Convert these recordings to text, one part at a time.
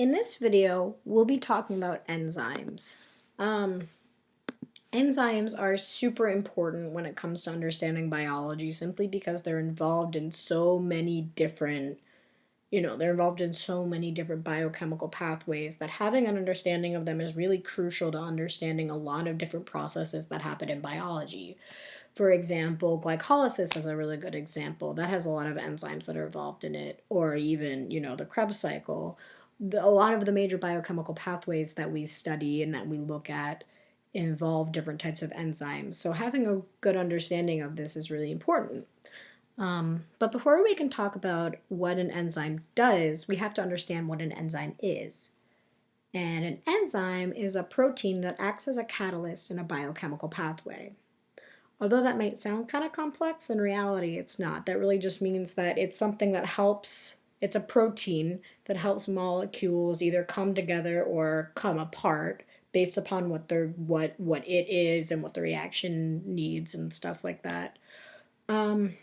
In this video, we'll be talking about enzymes. Enzymes are super important when it comes to understanding biology simply because they're involved in so many different, they're involved in so many different biochemical pathways that having an understanding of them is really crucial to understanding a lot of different processes that happen in biology. For example, glycolysis is a really good example. That has a lot of enzymes that are involved in it, or even, the Krebs cycle. A lot of the major biochemical pathways that we study and that we look at involve different types of enzymes. So having a good understanding of this is really important. But before we can talk about what an enzyme does, we have to understand what an enzyme is. And an enzyme is a protein that acts as a catalyst in a biochemical pathway. Although that might sound kind of complex, in reality it's not. That really just means that it's something that helps, it's a protein that helps molecules either come together or come apart based upon what it is and what the reaction needs and stuff like that. And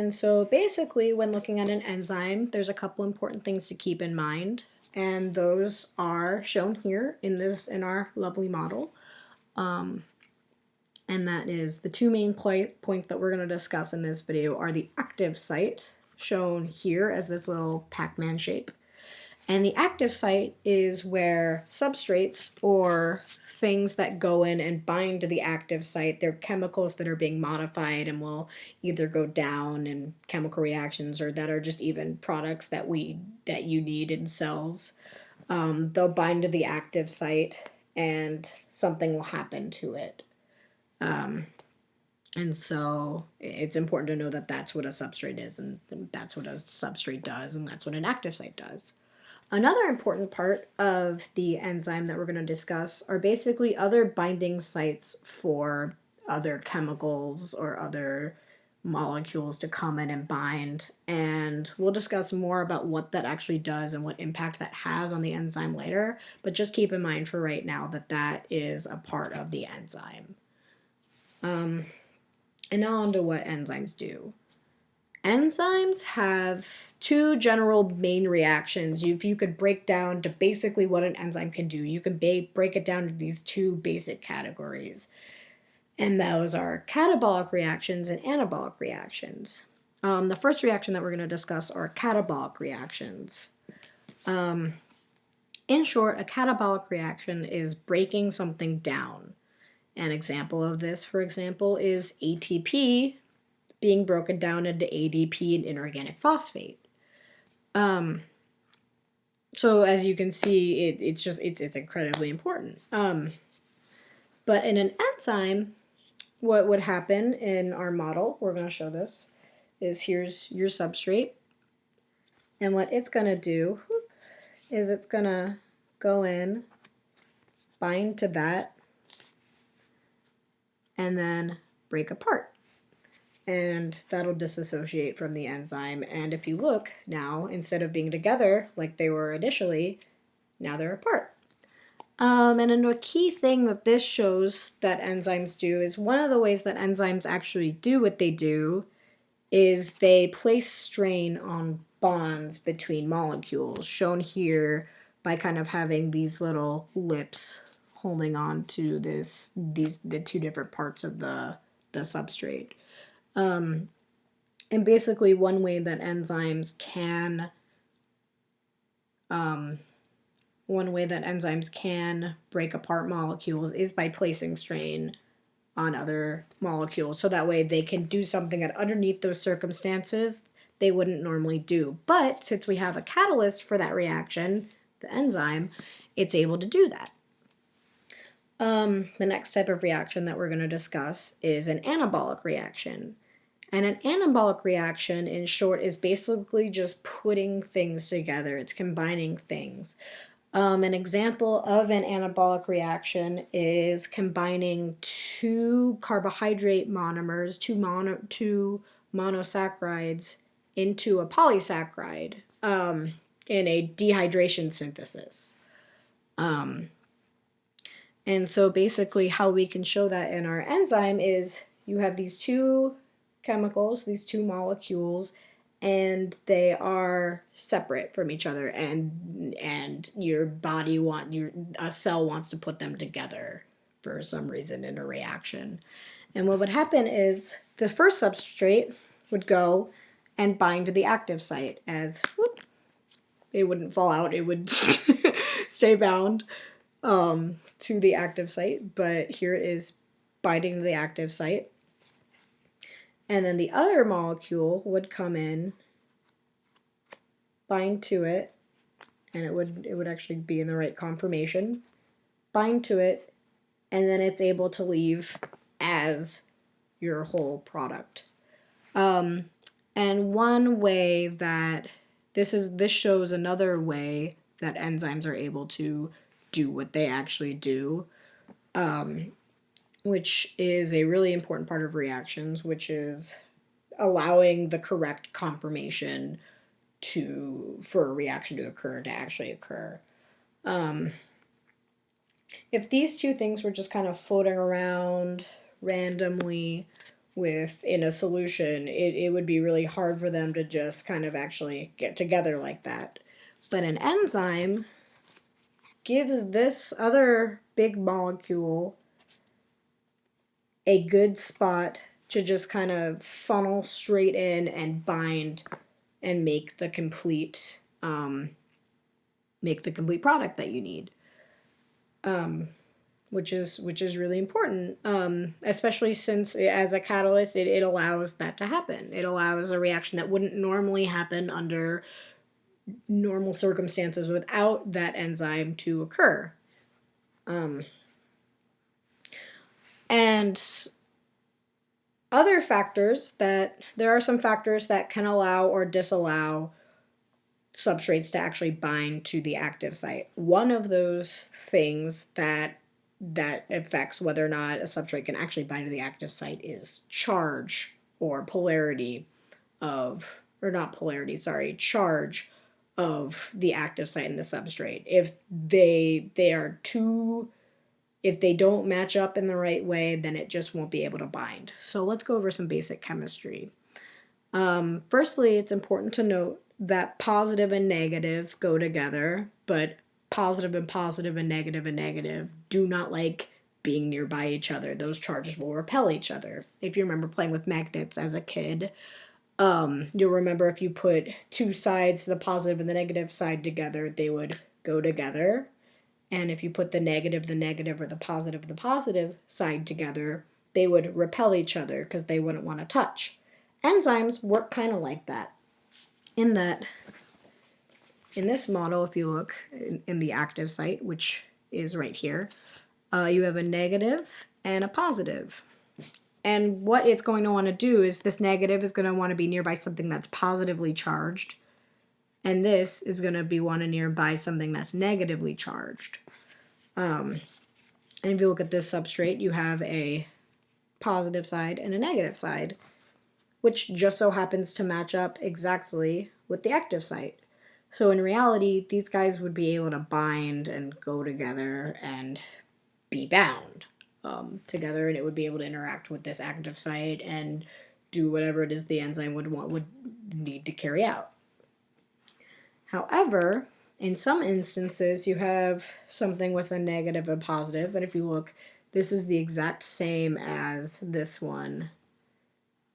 so basically when looking at an enzyme, there's a couple important things to keep in mind, and those are shown here in our lovely model. And that is the two main points that we're going to discuss in this video are the active site, shown here as this little Pac-Man shape. And the active site is where substrates, or things that go in and bind to the active site, they're chemicals that are being modified and will either go down in chemical reactions or that are just even products that you need in cells. They'll bind to the active site and something will happen to it. And so it's important to know that that's what a substrate is, and that's what a substrate does, and that's what an active site does. Another important part of the enzyme that we're going to discuss are basically other binding sites for other chemicals or other molecules to come in and bind, and we'll discuss more about what that actually does and what impact that has on the enzyme later, but just keep in mind for right now that that is a part of the enzyme. And now on to what enzymes do. Enzymes have two general main reactions. If you could break down to basically what an enzyme can do, you can break it down to these two basic categories. And those are catabolic reactions and anabolic reactions. The first reaction that we're going to discuss are catabolic reactions. In short, a catabolic reaction is breaking something down. An example of this, for example, is ATP being broken down into ADP and inorganic phosphate. So as you can see, it's incredibly important. But in an enzyme, what would happen in our model, we're going to show this, is here's your substrate. And what it's going to do is it's going to go in, bind to that, and then break apart. And that'll disassociate from the enzyme. And if you look now, instead of being together like they were initially, now they're apart. And then a key thing that this shows that enzymes do is one of the ways that enzymes actually do what they do is they place strain on bonds between molecules, shown here by kind of having these little lips holding on to the two different parts of the substrate. And basically one way that enzymes can break apart molecules is by placing strain on other molecules, so that way they can do something that underneath those circumstances they wouldn't normally do. But since we have a catalyst for that reaction, the enzyme, it's able to do that. The next type of reaction that we're going to discuss is an anabolic reaction. And an anabolic reaction, in short, is basically just putting things together. It's combining things. An example of an anabolic reaction is combining two carbohydrate monomers, two monosaccharides, into a polysaccharide in a dehydration synthesis. And so basically how we can show that in our enzyme is you have these two chemicals, these two molecules, and they are separate from each other, and your body a cell wants to put them together for some reason in a reaction. And what would happen is the first substrate would go and bind to the active site as, whoop, it wouldn't fall out, it would stay bound to the active site, but here it is binding to the active site. And then the other molecule would come in, bind to it, and it would actually be in the right conformation, bind to it, and then it's able to leave as your whole product. And one way that this shows another way that enzymes are able to do what they actually do, which is a really important part of reactions, which is allowing the correct conformation for a reaction to actually occur. If these two things were just kind of floating around randomly in a solution, it would be really hard for them to just kind of actually get together like that. But an enzyme gives this other big molecule a good spot to just kind of funnel straight in and bind and make the complete product that you need, which is really important, especially since as a catalyst it allows that to happen. It allows a reaction that wouldn't normally happen under normal circumstances without that enzyme to occur. And other factors there are some factors that can allow or disallow substrates to actually bind to the active site. One of those things that affects whether or not a substrate can actually bind to the active site is charge or polarity of, or not polarity, sorry, charge of the active site and the substrate. If they don't match up in the right way, then it just won't be able to bind. So let's go over some basic chemistry. Firstly, it's important to note that positive and negative go together, but positive and negative do not like being nearby each other. Those charges will repel each other. If you remember playing with magnets as a kid, you'll remember if you put two sides, the positive and the negative side together, they would go together. And if you put the negative, or the positive side together, they would repel each other because they wouldn't want to touch. Enzymes work kind of like that. In this model, if you look in the active site, which is right here, you have a negative and a positive. And what it's going to want to do is this negative is going to want to be nearby something that's positively charged, and this is going to be wanting nearby something that's negatively charged. And if you look at this substrate, you have a positive side and a negative side, which just so happens to match up exactly with the active site. So in reality, these guys would be able to bind and go together and be bound together, and it would be able to interact with this active site and do whatever it is the enzyme would need to carry out. However, in some instances, you have something with a negative and positive, and if you look, this is the exact same as this one.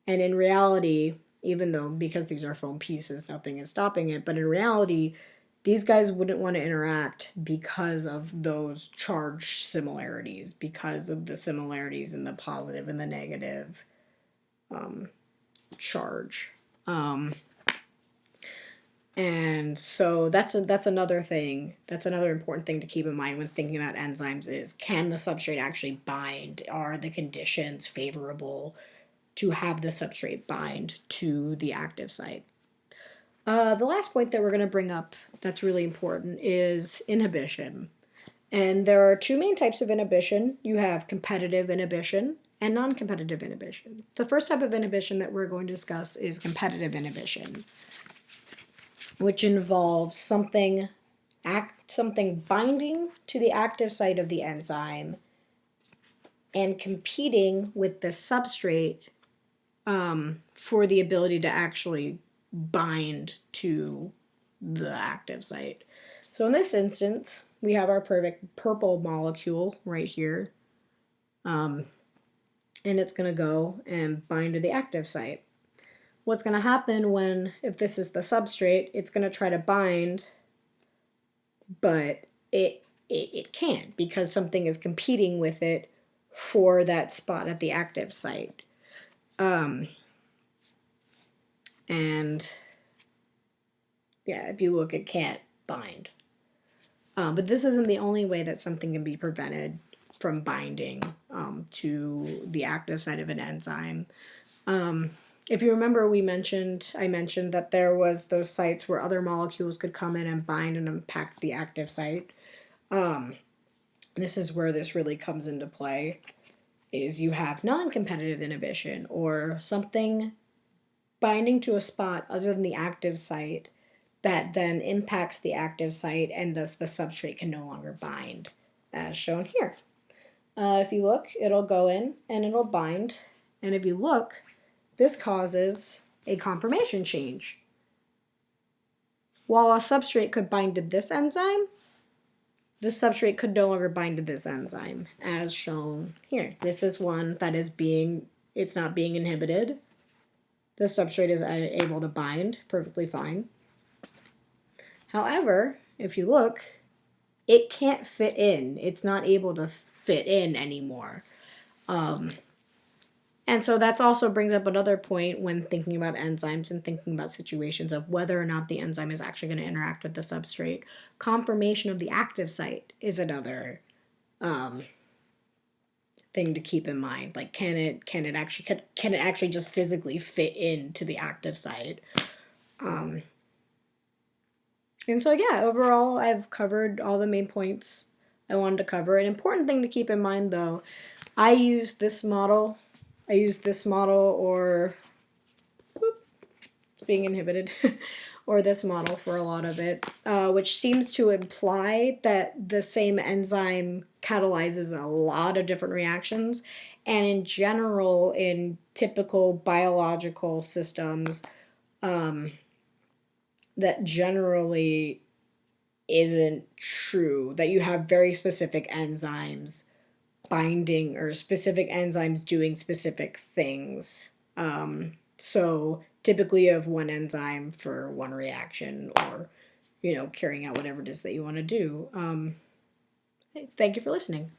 And in reality, even though, because these are foam pieces, nothing is stopping it, but in reality, these guys wouldn't want to interact because of those charge similarities, because of the similarities in the positive and the negative charge. And so that's another thing. That's another important thing to keep in mind when thinking about enzymes is, can the substrate actually bind? Are the conditions favorable to have the substrate bind to the active site? The last point that we're going to bring up that's really important is inhibition. And there are two main types of inhibition. You have competitive inhibition and non-competitive inhibition. The first type of inhibition that we're going to discuss is competitive inhibition, which involves something binding to the active site of the enzyme and competing with the substrate for the ability to actually bind to the active site. So in this instance, we have our perfect purple molecule right here. And it's going to go and bind to the active site. What's going to happen if this is the substrate, it's going to try to bind, but it can't because something is competing with it for that spot at the active site. And yeah, if you look, it can't bind. But this isn't the only way that something can be prevented from binding to the active site of an enzyme. If you remember, I mentioned that there was those sites where other molecules could come in and bind and impact the active site. This is where this really comes into play, is you have non-competitive inhibition, or something binding to a spot other than the active site that then impacts the active site, and thus the substrate can no longer bind, as shown here. If you look, it'll go in and it'll bind, and if you look, this causes a conformation change. While a substrate could bind to this enzyme, this substrate could no longer bind to this enzyme, as shown here. This is one that it's not being inhibited. The substrate is able to bind perfectly fine. However, if you look, it can't fit in. It's not able to fit in anymore. And so that also brings up another point when thinking about enzymes and thinking about situations of whether or not the enzyme is actually going to interact with the substrate. Conformation of the active site is another thing to keep in mind. Like, can it actually just physically fit into the active site? And so yeah, overall, I've covered all the main points I wanted to cover. An important thing to keep in mind, though, I use this model, or it's being inhibited, or this model for a lot of it, which seems to imply that the same enzyme catalyzes a lot of different reactions. And in general, in typical biological systems, that generally isn't true, that you have very specific enzymes binding, or specific enzymes doing specific things. So typically you have one enzyme for one reaction, or, carrying out whatever it is that you want to do. Thank you for listening.